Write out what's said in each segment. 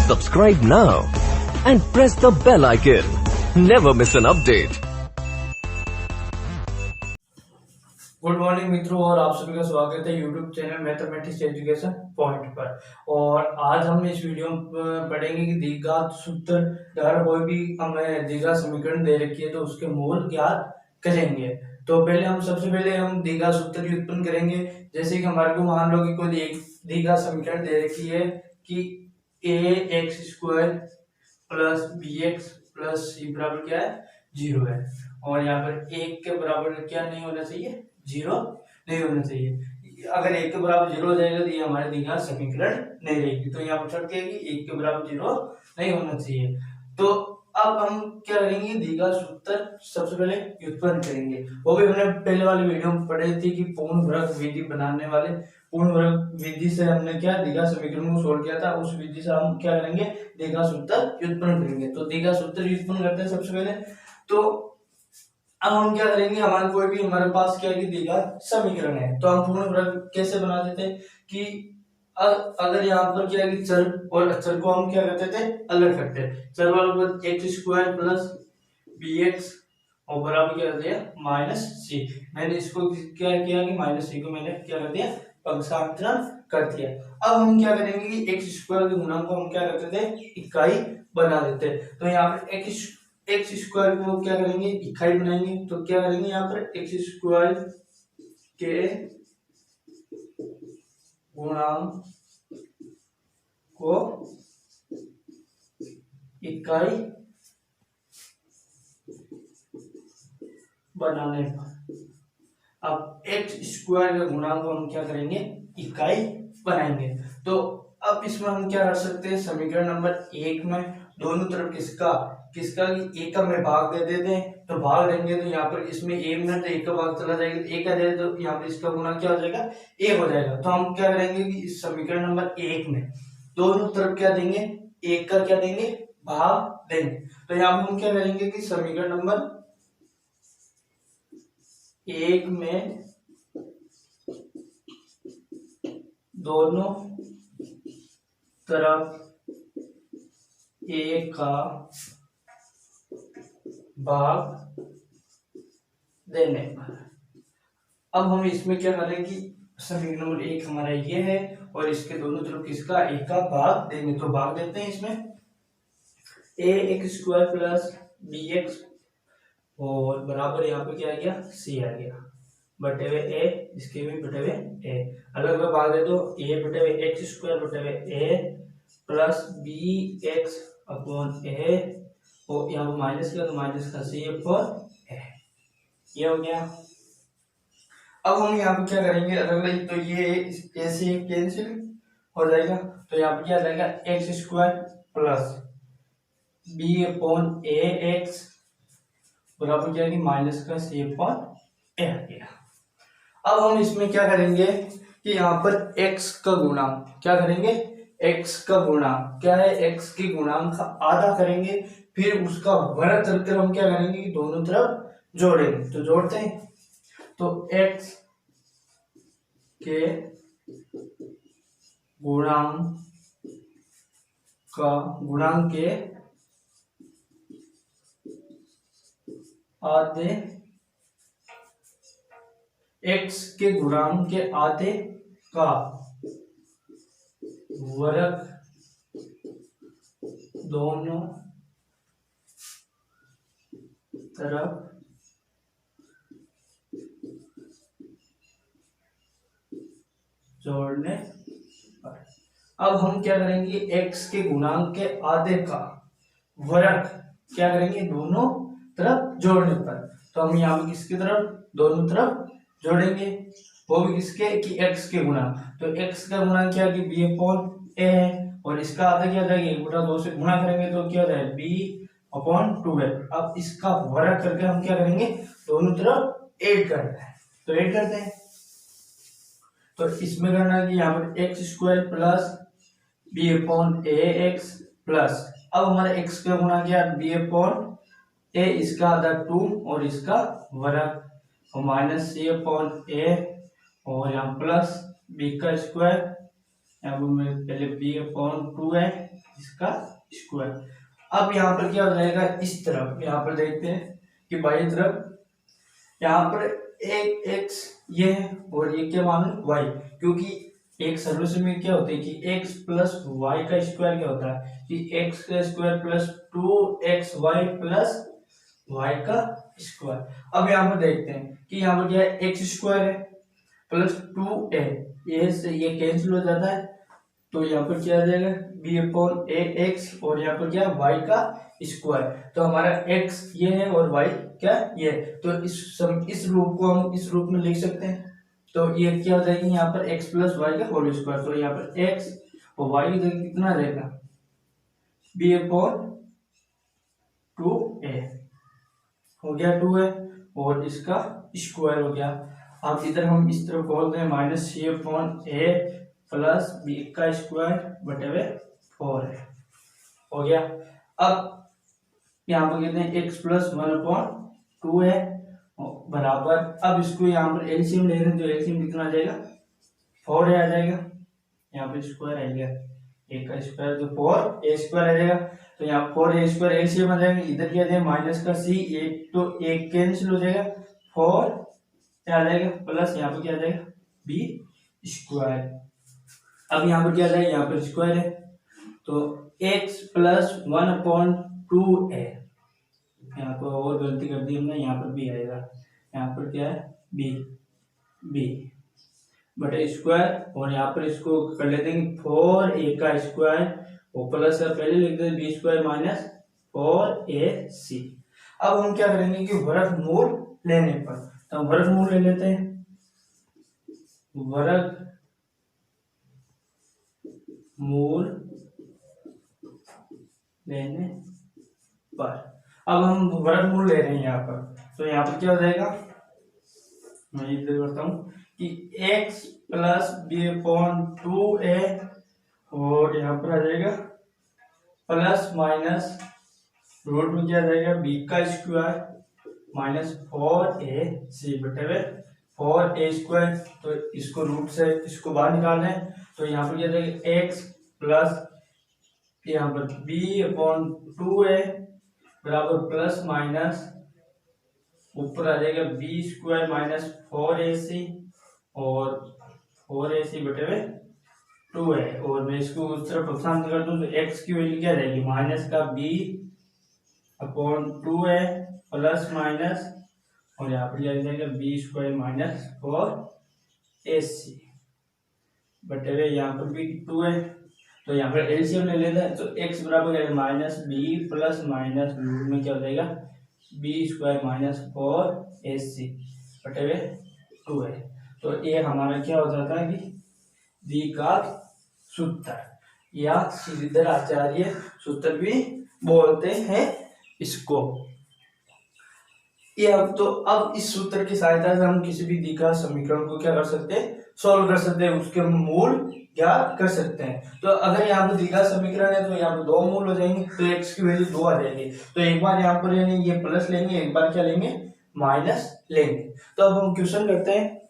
Subscribe now and press the bell icon. Never miss an update. Good morning मित्रों, और आप सभी का स्वागत है YouTube channel mathematics education point पर। और आज हम इस वीडियो में पढ़ेंगे कि द्विघात सूत्र द्वारा कोई भी हमें द्विघात समीकरण दे रखी है तो उसके मूल ज्ञात करेंगे। तो सबसे पहले हम द्विघात सूत्र की उत्पन्न करेंगे। जैसे कि हमारे को मान लो कि कोई एक द्विघात समीकरण दे रखी है कि ax² plus bx plus c बराबर क्या है, 0 है। और यहाँ पर एक के बराबर क्या नहीं होना चाहिए, 0 नहीं होना चाहिए। अगर एक के बराबर 0 हो जाएगा तो ये हमारे द्विघात समीकरण नहीं रहेगी। तो यहाँ पर शर्त क्या है कि एक के बराबर 0 नहीं होना चाहिए। तो अब हम क्या करेंगे, द्विघात सूत्र सबसे पहले व्युत्पन्न करेंगे। वो भी हमने पहले वाली वीडियो में पढ़ी थी कि पूर्ण वर्ग विधि बनाने वाले पूर्ण वर्ग विधि से हमने क्या द्विघात समीकरण को सोल्व किया था। उस विधि से हम क्या करेंगे, द्विघात सूत्र व्युत्पन्न करेंगे। तो द्विघात सूत्र व्युत्पन्न करते हैं सबसे पहले। तो अब हम क्या करेंगे, हमारे पास क्या है कि द्विघात समीकरण है। तो हम पूर्ण वर्ग कैसे बना देते हैं कि अगर यहाँ पर क्या है कि चर और अचर को हम क्या करते थे, अलग करते हैं। चर वालों को x² प्लस bx और बराबर क्या कर दिया, -c। मैंने इसको क्या किया कि -c को मैंने क्या कर दिया, पक्षांतरण कर दिया। अब हम क्या करेंगे कि x² के गुणांक को हम क्या करते थे, इकाई बना देते हैं। तो यहाँ पर x² को क्या करेंगे, इकाई बनाएंगे। तो क्या करेंगे, यहाँ पर x² के गुणांक को इकाई बनाने पर अब x² के गुणांक को हम क्या करेंगे, इकाई बनाएंगे। तो अब इसमें हम क्या कर सकते हैं, समीकरण नंबर 1 में दोनों तरफ किसका कि एक का में भाग दे देते हैं। तो भाग देंगे तो यहाँ पर इसमें a में तो एक का भाग चला जाएगा, तो एक आ जाएगा तो यहाँ पर इसका गुना क्या हो जाएगा, a हो जाएगा। तो हम क्या करेंगे कि इस समीकरण नंबर 1 में दोनों तरफ क्या देंगे, एक का क्या देंगे, भाग देंगे। तो यहाँ पर हम क्या करेंगे कि समीकरण नंबर 1 में दोनों तरफ एक का भाग देने पर अब हम इसमें क्या करें कि समीकरण नंबर 1 हमारा ये है और इसके दोनों तरफ किसका, एक का भाग देंगे। तो भाग देते हैं इसमें ax² प्लस bx और बराबर यहाँ पे क्या आ गया, c आ गया, बटे हुए a, इसके भी बटे हुए a। अलग अलग भाग दे दो, a बटे हुए x² बटे हुए a plus bx upon a और यहाँ पर माइनस किया तो माइनस का c अपॉन a, ये हो गया। अब हम यहाँ पे क्या करेंगे, अलग अलग, तो ये ऐसे कैंसिल हो जाएगा। तो यहाँ पे क्या जाएगा, x² plus b upon ax बराबर क्या है, माइनस का c अपॉन a आ गया। अब हम इसमें क्या करेंगे कि यहाँ पर x का गुणांक क्या करेंगे, x का गुणांक क्या है, x के गुणांक का आधा करेंगे, फिर उसका वर्ग करके हम क्या करेंगे कि दोनों तरफ जोड़ेंगे। तो जोड़ते हैं, तो x के गुणांक के आधे, x के गुणांक के आधे का वर्ग दोनों तरफ जोड़ने पर अब हम क्या करेंगे, x के गुणांक के आधे का वर्ग क्या करेंगे, दोनों तरफ जोड़ने पर। तो हम यहाँ पे किसकी तरफ, दोनों तरफ जोड़ेंगे, वो भी किसके कि x के गुणांक। तो x का गुणांक क्या है, b अपॉन a है और इसका आधा क्या जाएगा, 1/2 से गुणा करेंगे तो क्या जाएगा, b अपॉन 2 है। अब इसका वर्ग करके हम क्या करेंगे, दोनों तरफ ऐड करना है। तो ऐड करते हैं, तो इसमें करना है कि यहाँ पर x² plus b upon ax plus, अब हमारे x का गुणा किया b अपॉन a, इसका आधा 2 और इसका वर्ग और माइनस c अपॉन a और यहाँ प्लस b का स्क्वायर, यहाँ पर पहले b अपॉन 2 है इसका स्क्वायर। अब यहाँ पर क्या हो जाएगा, इस तरफ यहाँ पर देखते हैं कि बाई तरफ यहाँ पर एक एक्स ये है और ये क्या मान लो वाई, क्योंकि एक सर्वस्व में क्या होता है कि एक्स प्लस वाई का स्क्वायर क्या होता है कि एक्स का square plus 2xy plus y का स्क्वायर। अब यहाँ पर देखते हैं कि यहाँ पर क्या है, एक्स स्क्वायर है प्लस 2a, ये से ये कैंसिल हो जाता है, तो यहाँ पर क्या आ जाएगा b अपॉन ए एक्स, और यहाँ पर क्या y का स्क्वायर। तो हमारा x ये है और y क्या ये है, तो इस रूप को हम इस रूप में लिख सकते हैं। तो ये क्या हो जाएगी यहाँ पर x प्लस वाई का होल स्क्वायर, तो यहाँ पर x और y की जगह कितना आ जाएगा b अपॉन 2a हो गया 2 है, और इसका स्क्वायर हो गया। अब इधर हम इस तरफ बोलते हैं minus c upon a plus b का स्क्वायर बटे हुए 4 है, हो गया। अब यहाँ पर कहते हैं x प्लस 1/2 है बराबर, अब इसको यहाँ पर एलसीएम ले रहे हैं, तो एलसीएम कितना आ जाएगा 4 आ जाएगा, यहाँ पर स्क्वायर आ गया a का स्क्वायर, तो 4a स्क्वायर आ जाएगा, तो यहाँ 4a स्क्वायर एलसीएम आ जाएगा। इधर क्या जाएगा माइनस का c, एक तो एक कैंसिल हो जाएगा, 4 क्या आ जाएगा प्लस यहाँ पर क्या आ जाएगा b स्क्वायर। अब यहाँ पर क्या आ जाएगा, यहाँ पर स्क्वायर है, तो x प्लस 1/2a, यहाँ पर और गलती कर दी हमने, यहाँ पर b आएगा, यहाँ पर क्या है b बटे स्क्वायर, और यहाँ पर इसको कर लेते हैं 4a का स्क्वायर और प्लस का पहले लिख देते b स्क्वायर माइनस 4ac। अब हम क्या करेंगे कि वर्गमूल लेने पर, तो हम वर्गमूल ले लेते हैं, वर्ग मूल लेने पर। अब हम वर्गमूल ले रहे हैं यहाँ पर, तो यहाँ पर क्या हो जाएगा, मैं ये करता हूँ कि x plus B upon 2a, और यहाँ पर आ जाएगा प्लस माइनस रूट में क्या आ जाएगा b का स्क्वायर माइनस 4ac बटे हुए 4a स्क्वायर। तो इसको रूट से इसको बाहर निकालना है, तो यहाँ पर क्या जाएगा x प्लस यहाँ पर b अपॉन 2a बराबर प्लस माइनस ऊपर आ जाएगा b स्क्वायर माइनस 4ac और 4ac बटे हुए 2 है, और मैं इसको उस तरफ नुकसान कर दूं तो x की वैल्यू क्या रहेगी माइनस का b upon 2a plus minus, और यहाँ पर लिख जाएगा b स्क्वायर माइनस 4ac बटे हुए यहाँ पर भी 2 है, तो यहाँ पर एलसीएम ले लेते हैं, तो x बराबर है minus b plus minus root में क्या हो जाएगा b स्क्वायर माइनस 4ac बटे हुए 2 है। तो ये हमारा क्या हो जाता है कि द्विघात सूत्र या श्रीधराचार्य सूत्र भी बोलते हैं इसको। ये अब इस सूत्र की सहायता से हम किसी भी द्विघात समीकरण को क्या कर सकते हैं सॉल्व कर सकते हैं, उसके मूल ज्ञात कर सकते हैं। तो अगर यहाँ पर द्विघात समीकरण है तो यहाँ पर 2 मूल हो जाएंगे, तो x की वैल्यू 2 आ जाएगी, तो एक बार यहाँ पर ये प्लस लेंगे, एक बार क्या लेंगे माइनस लेंगे। तो अब हम क्वेश्चन करते हैं,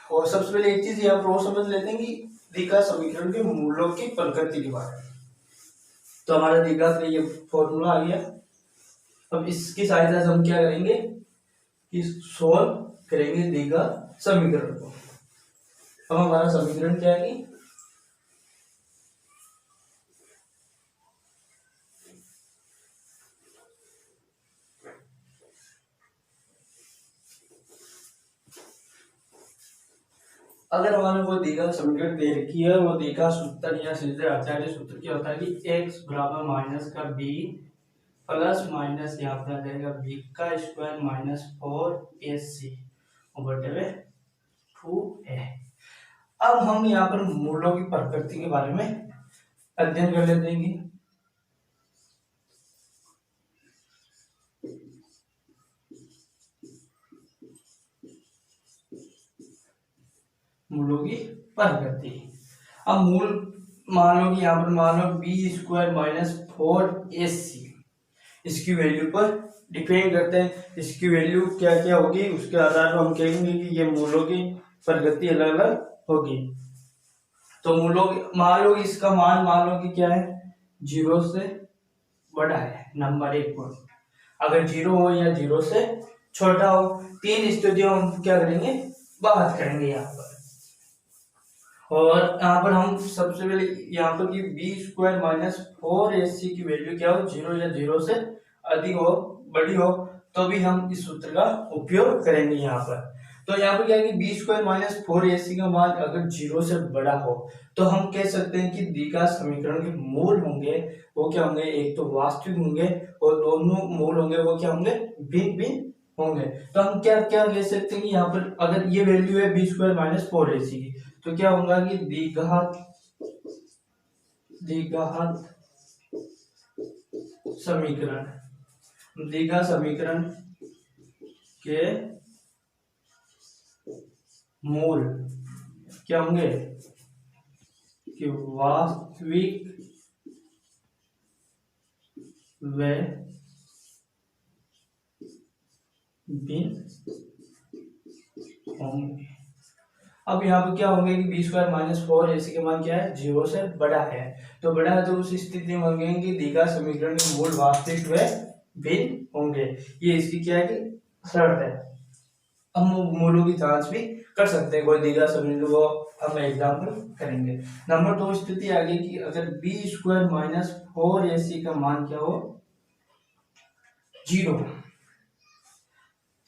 और सबसे पहले एक चीज यहाँ पर वो समझ लेते हैं कि द्विघात समीकरण के मूलों की प्रकृति के बारे में। तो हमारा द्विघात का ये फॉर्मूला आ गया। अब इसकी सहायता से हम क्या करेंगे कि सॉल्व करेंगे द्विघात समीकरण को। अब हमारा समीकरण क्या है कि अगर हमारे को द्विघात समीकरण दे रखी है, वो द्विघात सूत्र या श्रीधराचार्य सूत्र क्या होता है कि x बराबर माइनस का b प्लस माइनस यहाँ पर आ जाएगा b का स्क्वायर माइनस 4ac बटे हुए 2a। अब हम यहाँ पर मूलों की प्रकृति के बारे में अध्ययन कर लेते हैं कि मूलों की प्रकृति। अब मूल मान लो कि यहाँ पर मान लो बी स्क्वायर माइनस 4ac, इसकी वैल्यू पर डिपेंड करते हैं, इसकी वैल्यू क्या क्या होगी उसके आधार पर हम कहेंगे कि ये मूलों की प्रकृति अलग अलग होगी। तो मूलों मान लो इसका मान लो कि क्या है, 0 से बड़ा है नंबर 1 पॉइंट, अगर 0 हो या 0 से छोटा हो। तीन स्थितियों हम क्या करेंगे, बात करेंगे यहाँ पर। और यहाँ पर हम सबसे पहले यहाँ पर कि बी स्क्वायर माइनस 4ac की वैल्यू क्या हो, 0 या 0 से अधिक हो, बड़ी हो, तो भी हम इस सूत्र का उपयोग करेंगे यहाँ पर। तो यहाँ पर क्या है कि बी स्क्वायर माइनस 4ac का मान अगर 0 से बड़ा हो तो हम कह सकते हैं कि दी का समीकरण के मूल होंगे वो क्या होंगे, एक तो वास्तविक होंगे और दोनों मूल होंगे वो क्या होंगे, भिन्न भिन्न होंगे। तो हम क्या क्या कह सकते हैं कि यहाँ पर अगर ये वैल्यू है बी स्क्वायर माइनस 4ac की, तो क्या होगा कि द्विघात समीकरण, द्विघात समीकरण के मूल क्या होंगे कि वास्तविक व भिन्न होंगे। अब यहाँ पे क्या होंगे कि बी स्क्वायर माइनस 4ac के मान क्या है, 0 से बड़ा है। तो बड़ा है तो उस स्थिति में होंगे कि द्विघात समीकरण के मूल वास्तविक व भिन्न होंगे। ये इसकी क्या है कि शर्त है। हम मूलों की जांच भी कर सकते हैं, कोई द्विघात समीकरण को हम एग्जाम्पल करेंगे। नंबर 2 स्थिति आगे की, अगर बी स्क्वायर माइनस 4ac का मान क्या हो, 0।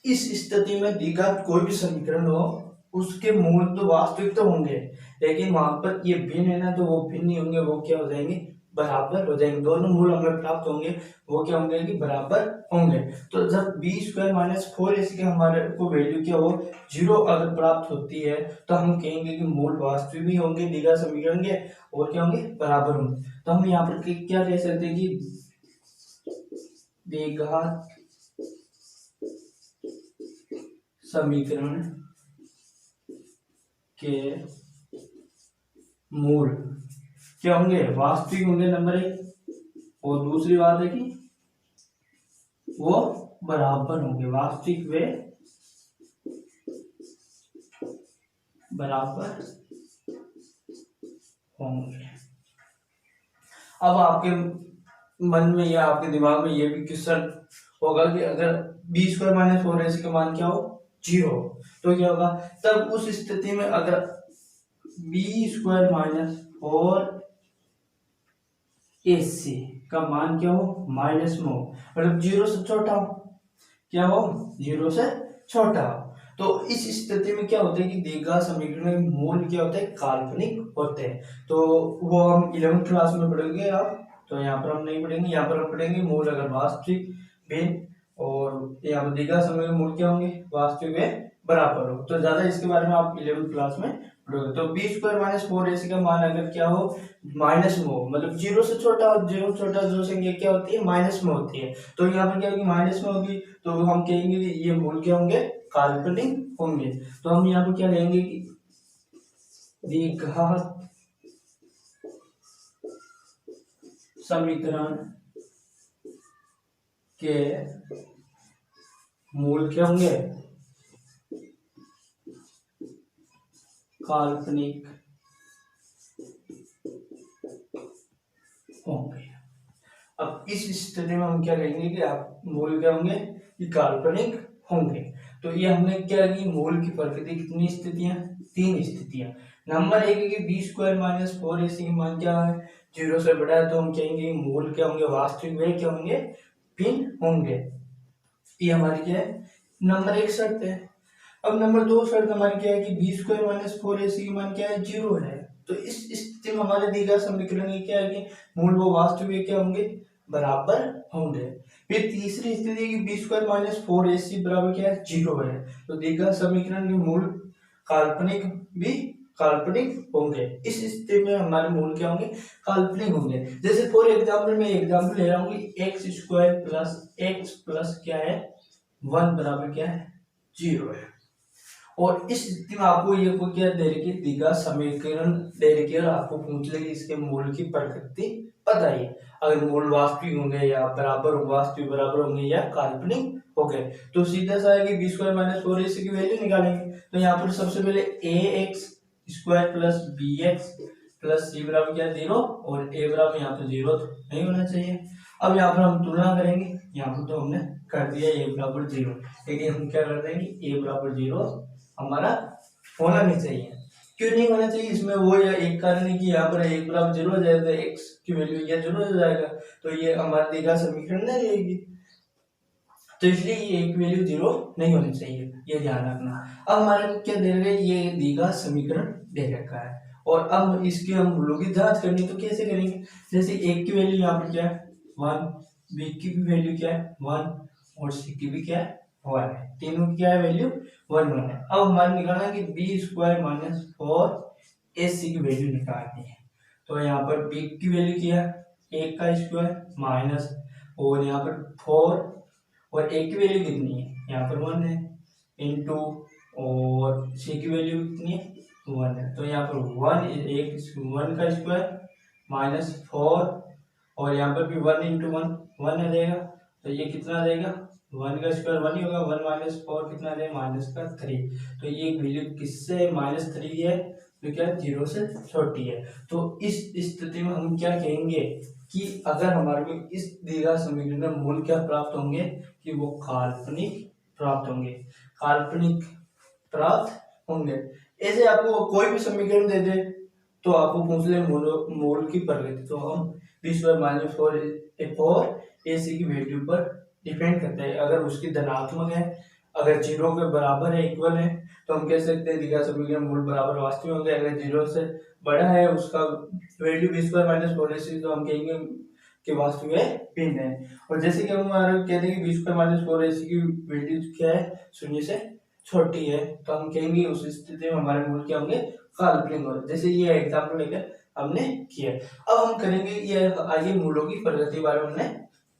इस स्थिति में द्विघात कोई भी समीकरण हो उसके मूल तो वास्तविक तो होंगे, लेकिन वहां पर ये भिन्न है ना, तो वो भिन्न नहीं होंगे, वो क्या हो जाएंगे, बराबर हो जाएंगे। दोनों मूल हमें प्राप्त होंगे वो क्या होंगे कि बराबर होंगे। तो जब बी स्क्वायर माइनस 4ac के हमारे को वैल्यू क्या हो, 0 अगर प्राप्त होती है तो हम कहेंगे कि मूल वास्तविक भी होंगे द्विघात समीकरण के और क्या होंगे, बराबर होंगे। तो हम यहाँ पर क्या कह सकते हैं कि द्विघात समीकरण के मूल क्या होंगे, वास्तविक होंगे नंबर 1, और दूसरी बात है कि वो बराबर होंगे, वास्तविक वे बराबर होंगे। अब आपके मन में या आपके दिमाग में ये भी क्वेश्चन होगा कि अगर बी स्क्वायर माइनस 4ac का मान क्या हो, 0, तो क्या होगा, तब उस स्थिति में अगर बी स्क्वायर माइनस 4ac का मान क्या हो, माइनस में हो, मतलब 0 से छोटा हो, क्या हो, 0 से छोटा हो। तो इस स्थिति में क्या होता है कि द्विघात समीकरण में मूल क्या होते हैं, काल्पनिक होते हैं। तो वो हम 11th क्लास में पढ़ेंगे आप, तो यहाँ पर हम नहीं पढ़ेंगे, यहाँ पर हम पढ़ेंगे मूल अगर वास्तविक भिन्न, और यहाँ पर द्विघात समीकरण मूल क्या होंगे, वास्तविक व बराबर हो। तो ज्यादा इसके बारे में आप 11th क्लास में पढ़ोगे। तो बी स्क्वायर माइनस 4ac का मान अगर क्या हो, माइनस में हो, मतलब 0 से छोटा हो, 0 छोटा जो संख्या क्या होती है, माइनस में होती है। तो यहाँ पर क्या होगी, माइनस में होगी, तो हम कहेंगे कि ये मूल क्या होंगे, काल्पनिक होंगे। तो हम यहाँ पर क्या लेंगे कि द्विघात समीकरण के मूल क्या होंगे, काल्पनिक होंगे। अब इस स्थिति में हम क्या कहेंगे कि आप मूल क्या होंगे, कि काल्पनिक होंगे। तो ये हमने क्या की, मूल की प्रकृति कितनी स्थितियां, 3 स्थितियां। नंबर 1 है कि बी स्क्वायर माइनस 4ac की मान क्या है, 0 से बड़ा है, तो हम कहेंगे मूल क्या होंगे, वास्तविक वे क्या होंगे, भिन्न होंगे। ये हमारी क्या है, नंबर 1 शर्त है। अब नंबर 2 शर्त हमारी क्या है कि बी स्क्वायर माइनस 4ac की मान क्या है, 0 है। तो इस स्थिति में हमारे द्विघात समीकरण ये क्या है कि मूल वो वास्तविक क्या होंगे, बराबर होंगे। फिर तीसरी स्थिति है कि बी स्क्वायर माइनस 4ac बराबर क्या है, 0 है। तो द्विघात समीकरण के मूल काल्पनिक भी काल्पनिक होंगे। इस स्थिति में हमारे मूल क्या होंगे, काल्पनिक होंगे। जैसे फॉर एग्जाम्पल मैं एग्जाम्पल ले रहा हूँ कि x square plus x plus क्या है, 1 बराबर क्या है, 0 है। और इस स्थिति में आपको ये को क्या दे रही है, द्विघात समीकरण दे रही है और आपको पूछ लेगी इसके मूल की प्रकृति बताइए। अगर मूल वास्तविक होंगे या बराबर, वास्तविक बराबर होंगे या काल्पनिक हो गए, तो सीधा सा है कि बी स्क्वायर माइनस 4ac की वैल्यू निकालेंगे। तो यहाँ पर सबसे पहले A X square plus B X plus C बराबर क्या है 0 और ए बराबर यहाँ पर 0 तो नहीं होना चाहिए। अब यहाँ पर हम तुलना करेंगे, यहाँ पर तो हमने कर दिया ए बराबर 0, लेकिन हम क्या कर देंगे ए बराबर 0 हमारा होना नहीं चाहिए। क्यों नहीं होना चाहिए, इसमें वो या एक कारण है कि यहाँ पर एक बराबर 0 हो जाएगा, एक्स की वैल्यू या 0 हो जाएगा, तो ये हमारा दी गया समीकरण नहीं रहेगी, तो इसलिए ये एक वैल्यू 0 नहीं होनी चाहिए, ये ध्यान रखना। अब हमारे को क्या दे रहे हैं, ये दी गया समीकरण दे रखा है और अब इसकी हम मूलों की जांच करनी, तो कैसे करेंगे, जैसे एक की वैल्यू यहाँ पर क्या है 1, बी की भी वैल्यू क्या है 1 और सी की भी क्या है 1 है, तीनों की क्या है वैल्यू 1 1 है। अब हमारे निकालना है कि बी स्क्वायर माइनस 4 ए सी की वैल्यू निकालनी है, तो यहाँ पर बी की वैल्यू क्या है 1 का स्क्वायर माइनस और यहाँ पर 4 और ए की वैल्यू कितनी है यहाँ पर 1 है इंटू और सी की वैल्यू कितनी है 1 है, तो यहाँ पर 1 का स्क्वायर माइनस 4 और यहाँ पर भी 1 इंटू 1 आ जाएगा, तो ये कितना आ जाएगा 1 का स्क्वायर 1 ही होगा, 1 माइनस 4 कितना आ जाएगा माइनस का 3, तो ये वैल्यू किससे माइनस 3 है, तो क्या 0 से छोटी है। तो इस स्थिति में हम क्या कहेंगे कि अगर हमारे को इस दिए गए समीकरण में मूल क्या प्राप्त होंगे कि वो काल्पनिक प्राप्त होंगे, काल्पनिक प्राप्त होंगे। ऐसे आपको कोई भी समीकरण दे दे तो आपको पूछ ले मूल की प्रगति, तो हम बी स्क्वायर माइनस 4 ए सी की वैल्यू पर डिपेंड करता है, अगर उसकी धनात्मक है, अगर 0 के बराबर है इक्वल है तो हम कह सकते हैं दिखा समीकरण मूल बराबर वास्तविक होंगे, अगर 0 से बड़ा है उसका वैल्यू बी स्क्वायर माइनस 4 ए सी तो हम कहेंगे कि वास्तविक है भिन्न है। और जैसे कि हम कहते हैं कि बी स्क्वायर माइनस 4 ए सी की वैल्यू क्या है 0 से छोटी है, तो हम कहेंगे उस स्थिति में हमारे मूल क्या होंगे काल्पनिक होंगे, जैसे ये एग्जाम्पल लेकर हमने किया। अब हम करेंगे ये आगे मूलों की प्रगति बारे में हमने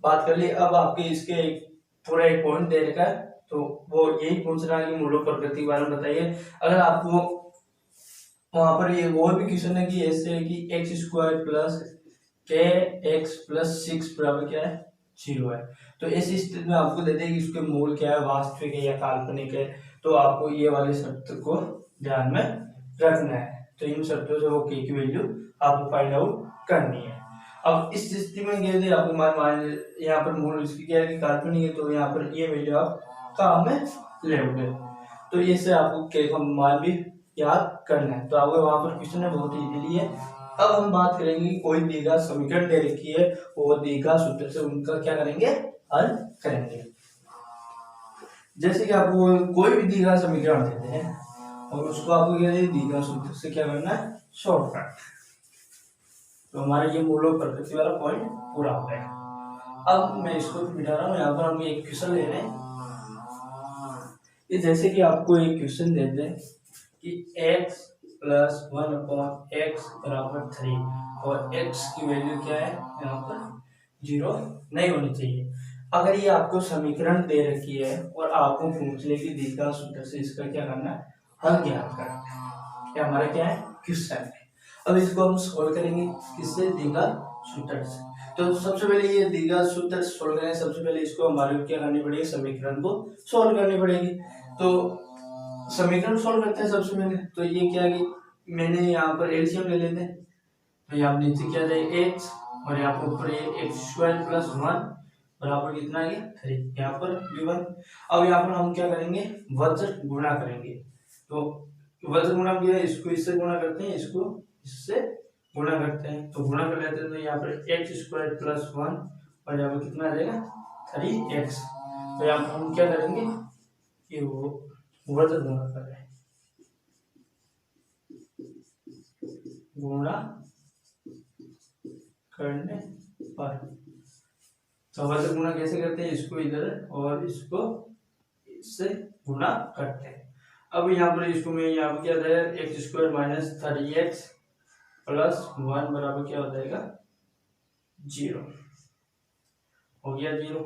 बात कर ली। अब आपके इसके पूरा एक पॉइंट दे रखा है तो वो यही पूछ रहा है कि मूलों प्रगति के बारे में बताइए। अगर आपको वहां पर ये और भी क्वेश्चन है कि ऐसे है कि एक्स स्क्वायर प्लस के एक्स प्लस 6 बराबर क्या है 0 है, तो ऐसी स्थिति में आपको दे दें कि इसके मूल क्या है वास्तविक है या काल्पनिक है, तो आपको ये वाले शर्त को ध्यान में रखना है, तो इन शर्तों से वो के की वैल्यू आपको फाइंड आउट करनी है। अब इस स्थिति में कह दे आपको मान यहाँ पर मूल इसकी क्या है कि काल्पनिक है, तो यहाँ पर ये वैल्यू आप काम में लेोगे, तो इससे आपको के का मान भी याद करना है, तो आपको वहां पर क्वेश्चन है बहुत इजीली है। अब हम बात करेंगे कि कोई दी गई समीकरण दे रखी है और दी गई सूत्र से उनका क्या करेंगे हल करेंगे। जैसे कि आपको कोई भी दी गई समीकरण देते हैं और उसको आपको क्या दी गई सूत्र से क्या करना है शॉर्टकट, तो हमारा ये मूलों प्रकृति वाला पॉइंट पूरा हो गया। अब मैं इसको बिठा रहा हूँ, यहाँ पर हम एक क्वेश्चन ले रहे हैं, ये जैसे कि आपको एक क्वेश्चन देते हैं कि x प्लस 1/x बराबर 3 और x की वैल्यू क्या है यहाँ पर 0 नहीं होनी चाहिए। अगर ये आपको समीकरण दे रखी है और आपको पूछ ले कि दी गई सूत्र से इसका क्या करना है हल ज्ञात करना है, ये हमारा क्या है क्वेश्चन है। अब इसको हम सोल्व करेंगे किससे दी गई सूत्र से, तो सबसे पहले ये दी गई सूत्र सोल्व करें, सबसे पहले इसको हमारे को क्या करनी पड़ेगी समीकरण को सोल्व करनी पड़ेगी। तो समीकरण सोल्व करते हैं सबसे पहले, तो ये क्या है कि मैंने यहाँ पर एलसीएम ले लेते हैं, तो यहाँ नीचे क्या जाए x और यहाँ पर ऊपर ये एक्स स्क्वायर प्लस 1 बराबर कितना है 3, यहाँ पर v1। अब यहाँ पर हम क्या करेंगे वज्र गुणा करेंगे, तो वज्र गुणा किया इसको इससे गुणा करते हैं, इसको इससे गुणा करते हैं, तो गुणा कर लेते हैं, तो यहाँ पर एक्स स्क्वायर प्लस 1 और यहाँ पर कितना आ जाएगा 3x, तो यहाँ पर हम क्या करेंगे ये वो वज्र गुणा कर रहे हैं, गुणा करने पर, तो वज्र गुणा कैसे करते हैं इसको इधर और इसको इससे गुणा करते हैं। अब यहाँ पर इसको मैं यहाँ पर क्या हो जाएगा x square minus 3x plus 1 बराबर क्या हो जाएगा 0 हो गया 0।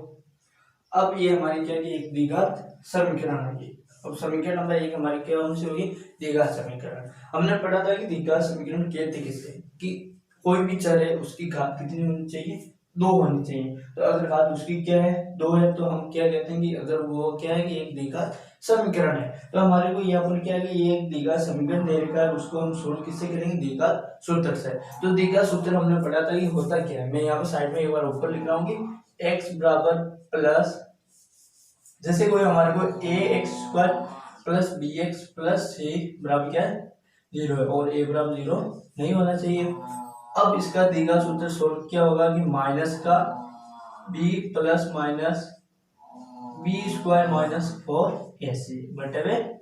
अब ये हमारी क्या की एक द्विघात समीकरण होगी। अब समीकरण नंबर 1 हमारी क्या से होगी द्विघात समीकरण। हमने पढ़ा था कि द्विघात समीकरण कहते किसे कि कोई भी चर है उसकी घात कितनी होनी चाहिए दो होनी चाहिए। तो अगर घात उसकी क्या है, दो है, तो हम क्या कहते हैं कि अगर वो क्या है कि एक द्विघात समीकरण है, तो हमारे को यहाँ पर क्या है कि ये एक द्विघात समीकरण दे रखा है, उसको हम सोल्व किससे करेंगे, द्विघात सूत्र से। तो द्विघात सूत्र हमने पढ़ा था कि होता क्या है, मैं यहाँ पर साइड में एक बार ऊपर लिख रहा हूँ कि x बराबर प्लस, जैसे कोई हमारे को A X square plus B X plus C बराबर क्या है, 0 है, और ए बराबर 0 नहीं होना चाहिए। अब इसका द्विघात सूत्र सोल्व क्या होगा कि माइनस का b plus minus b square minus 4ac बटे में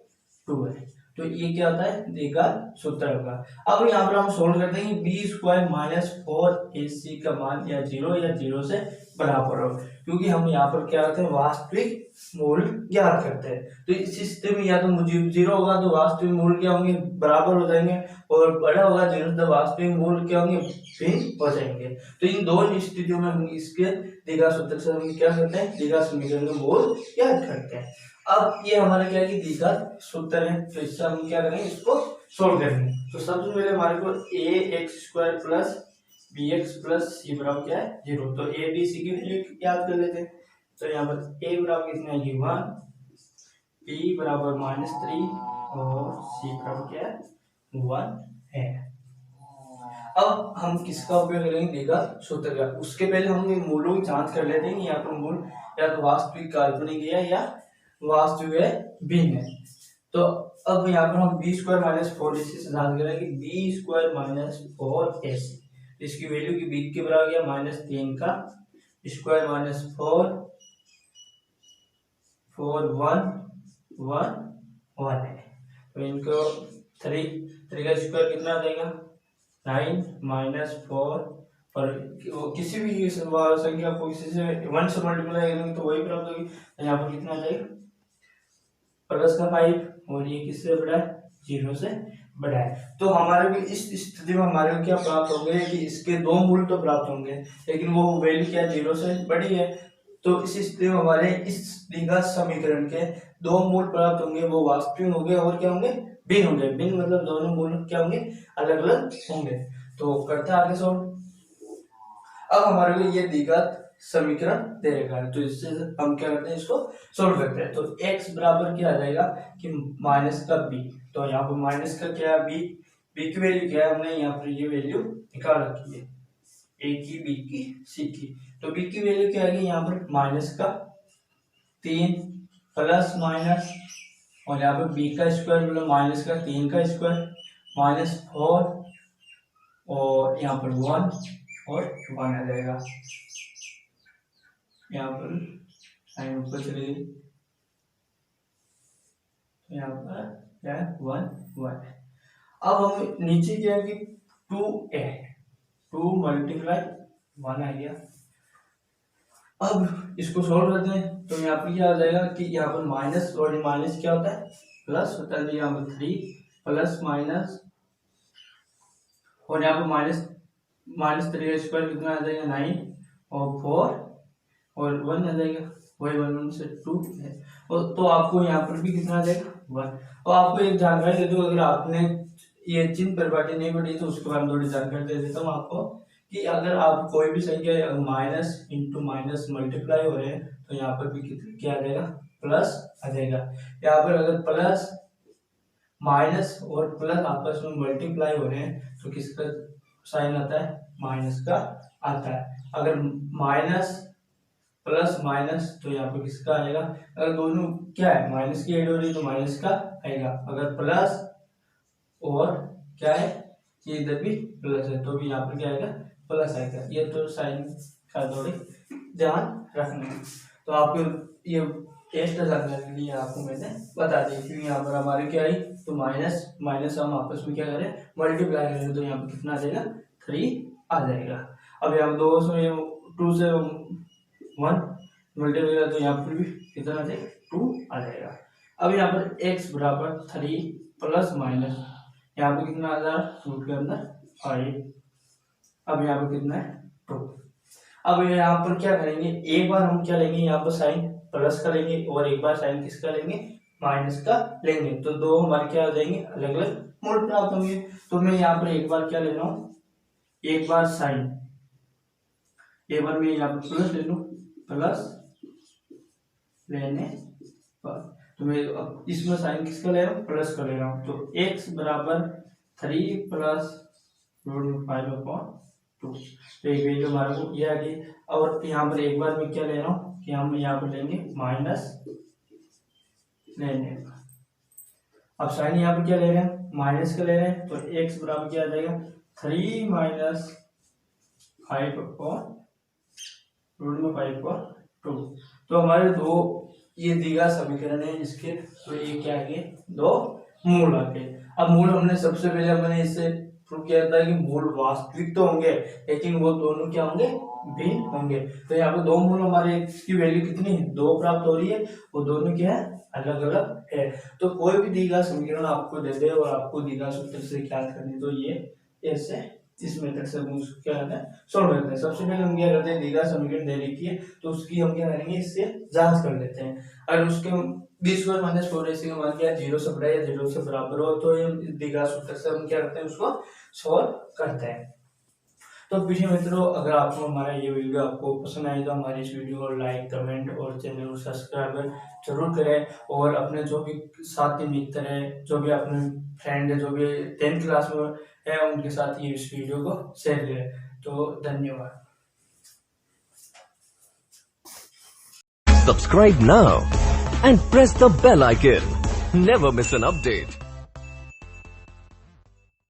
2 है। तो ये क्या होता है, द्विघात सूत्र होगा। अब यहाँ पर हम सोल्व करते हैं कि बी स्क्वायर माइनस 4ac का मान या 0 से बराबर हो, क्योंकि हम यहाँ पर क्या करते हैं, वास्तविक मूल ज्ञात करते हैं। तो इस स्थिति में या तो मुझे 0 होगा तो वास्तविक मूल क्या होंगे, बराबर हो जाएंगे, और बड़ा होगा 0 तो वास्तविक मूल क्या होंगे, भिन्न हो जाएंगे। तो इन दो स्थितियों में हम इसके द्विघात सूत्र से हम क्या करते हैं, द्विघात समीकरण का मूल ज्ञात करते हैं। अब ये हमारा क्या है कि द्विघात सूत्र है, तो इससे हम क्या करेंगे, इसको सोल्व करेंगे। तो सबसे पहले हमारे को A X square plus B X plus C बराबर क्या है, 0। तो ए बी सी की वैल्यू याद कर लेते हैं। तो यहाँ पर ए बराबर कितना है, 1, बी बराबर -3 और सी बराबर क्या है, 1 है। अब हम किसका उपयोग करेंगे, द्विघात सूत्र का। उसके पहले हम इन मूलों की जांच कर लेते हैं कि यहाँ पर मूल या तो वास्तविक काल्पनिक है या वास्तविक है, भिन्न है। तो अब यहाँ पर हम बी स्क्वायर माइनस 4ac से जांच करेंगे, बी स्क्वायर माइनस 4ac, इसकी वैल्यू की बी के बराबर गया -3 का स्क्वायर माइनस 4 1 है। तो इनको 3 का स्क्वायर कितना आ जाएगा, 9 -4, और किसी भी संख्या को किसी से 1 से मल्टीप्लाई करेंगे तो वही प्राप्त होगी। यहाँ पर कितना आ जाएगा, प्लस का 5, और ये किससे बड़ा है, 0 से बड़ा है। तो हमारे को इस स्थिति में हमारे को क्या प्राप्त होंगे कि इसके दो मूल तो प्राप्त होंगे, लेकिन वो वैल्यू क्या 0 से बड़ी है। तो इस स्थिति में हमारे इस द्विघात समीकरण के दो मूल प्राप्त होंगे, वो वास्तविक होंगे और क्या होंगे, भिन्न होंगे। भिन्न मतलब दोनों मूल क्या होंगे, अलग अलग होंगे। तो करते हैं आगे सोल्व। अब हमारे को ये द्विघात समीकरण दे रखा है, तो इससे हम क्या करते हैं, इसको सोल्व करते हैं। तो x बराबर क्या आ जाएगा कि माइनस का b, तो यहाँ पर माइनस का क्या है, b की वैल्यू क्या है, हमने यहाँ पर ये वैल्यू निकाल रखी है, a की, b की, c की। तो b की वैल्यू क्या आएगी, यहाँ पर माइनस का 3 प्लस माइनस, और यहाँ पर b का स्क्वायर मतलब माइनस का 3 का स्क्वायर -4, और यहाँ पर 1 और 1 आ जाएगा। यहाँ पर साइन ऊपर चली गई, यहाँ पर क्या है, 1 है। अब हम नीचे क्या है कि 2 मल्टीप्लाई 1 आ गया। अब इसको सोल्व करते हैं, तो यहाँ पर क्या आ जाएगा कि यहाँ पर माइनस, और माइनस क्या होता है, प्लस होता है। यहाँ पर 3 प्लस माइनस, और यहाँ पर -3 का स्क्वायर कितना आ जाएगा, 9, और 4 और 1 आ जाएगा, वही 1 से 2 है। और तो आपको यहाँ पर भी कितना आ जाएगा, 1। और आपको एक जानकारी दे दूँ, अगर आपने ये चिन्ह परिपाटी नहीं पढ़ी तो उसके बारे में थोड़ी जानकारी दे देता हूँ आपको, कि अगर आप कोई भी संख्या माइनस इंटू माइनस मल्टीप्लाई हो रहे हैं, तो यहाँ पर भी क्या आ जाएगा, प्लस आ जाएगा। यहाँ पर अगर प्लस माइनस और प्लस आपस में मल्टीप्लाई हो रहे हैं, तो किसका साइन आता है, माइनस का आता है। अगर माइनस प्लस माइनस, तो यहाँ पर किसका आएगा, अगर दोनों क्या है, माइनस की एड हो रही है तो माइनस का आएगा। अगर प्लस और क्या है, ये इधर भी प्लस है, तो भी यहाँ पर क्या आएगा, प्लस आएगा। ये तो साइन का थोड़ी ध्यान रखना है। तो आपको ये एक्स्ट्रा जानकारी के लिए आपको मैंने बता दी, क्योंकि यहाँ पर हमारे क्या आई, तो माइनस हम आपस में क्या करें, मल्टीप्लाई करेंगे, तो यहाँ पर कितना आ जाएगा, 3 आ जाएगा। अब यहाँ 2 से 1 मल्टीप्लाई, तो यहाँ पर भी कितना आ जाएगा, 2 आ जाएगा। अब यहाँ पर x बराबर 3 प्लस माइनस, यहाँ पर कितना आ जा रहा है, रूट के अंदर 5। अब यहाँ पर कितना है, 2। अब यहाँ पर क्या करेंगे, एक बार हम क्या लेंगे, यहाँ पर साइन प्लस का लेंगे, और एक बार साइन किसका लेंगे, माइनस का लेंगे। तो दो हमारे क्या हो जाएंगे, अलग अलग मूल प्राप्त होंगे। तो मैं यहाँ पर एक बार क्या ले रहा हूँ, एक बार साइन एक बार मैं यहाँ पर प्लस ले लूँ, प्लस लेने पर तो मैं अब इसमें साइन किसका ले रहा हूँ, प्लस का ले रहा हूँ। तो x बराबर 3 प्लस √5/2 तो एक वैल्यू हमारे को ये आ गई। और यहाँ पर एक बार मैं क्या ले रहा हूँ कि हम यहाँ पर लेंगे माइनस लेने का। अब साइन यहाँ पर क्या ले रहे हैं, माइनस का ले रहे हैं, तो x बराबर क्या आ जाएगा 3 माइनस 5/2 तो हमारे दो ये दिया समीकरण है इसके, तो ये क्या आ गए, दो मूल आ गए। अब मूल हमने सबसे पहले मैंने इससे प्रूव किया था कि मूल वास्तविक तो होंगे लेकिन वो दोनों क्या होंगे, भिन्न होंगे। तो यहाँ पे दो मूल हमारे की वैल्यू कितनी है, 2 प्राप्त हो रही है, वो दोनों क्या है, अलग अलग है। तो कोई भी दिया समीकरण आपको दे दे और आपको दिया सूत्र से क्या करनी, तो ये ऐसे इस मेथड से हम उसको क्या करते हैं, सोल्व करते हैं। सबसे पहले हम क्या करते हैं, दिया समीकरण दे रखी है तो उसकी हम क्या करेंगे, इससे जांच कर लेते हैं। अगर उसके b² - 4 ऐसे का मान क्या 0 से बड़ा या 0 से बराबर हो तो ये दिया सूत्र से हम क्या करते हैं, उसको सोल्व करते हैं। तो प्रिय मित्रों, अगर आपको हमारा ये वीडियो आपको पसंद आए तो हमारी इस वीडियो को लाइक, कमेंट और चैनल को सब्सक्राइब जरूर करें। और अपने जो भी साथी मित्र हैं, जो भी अपने फ्रेंड है, जो भी 10th क्लास में है, उनके साथ ये इस वीडियो को शेयर करें। तो धन्यवाद। Subscribe now and press the bell icon. Never miss an update.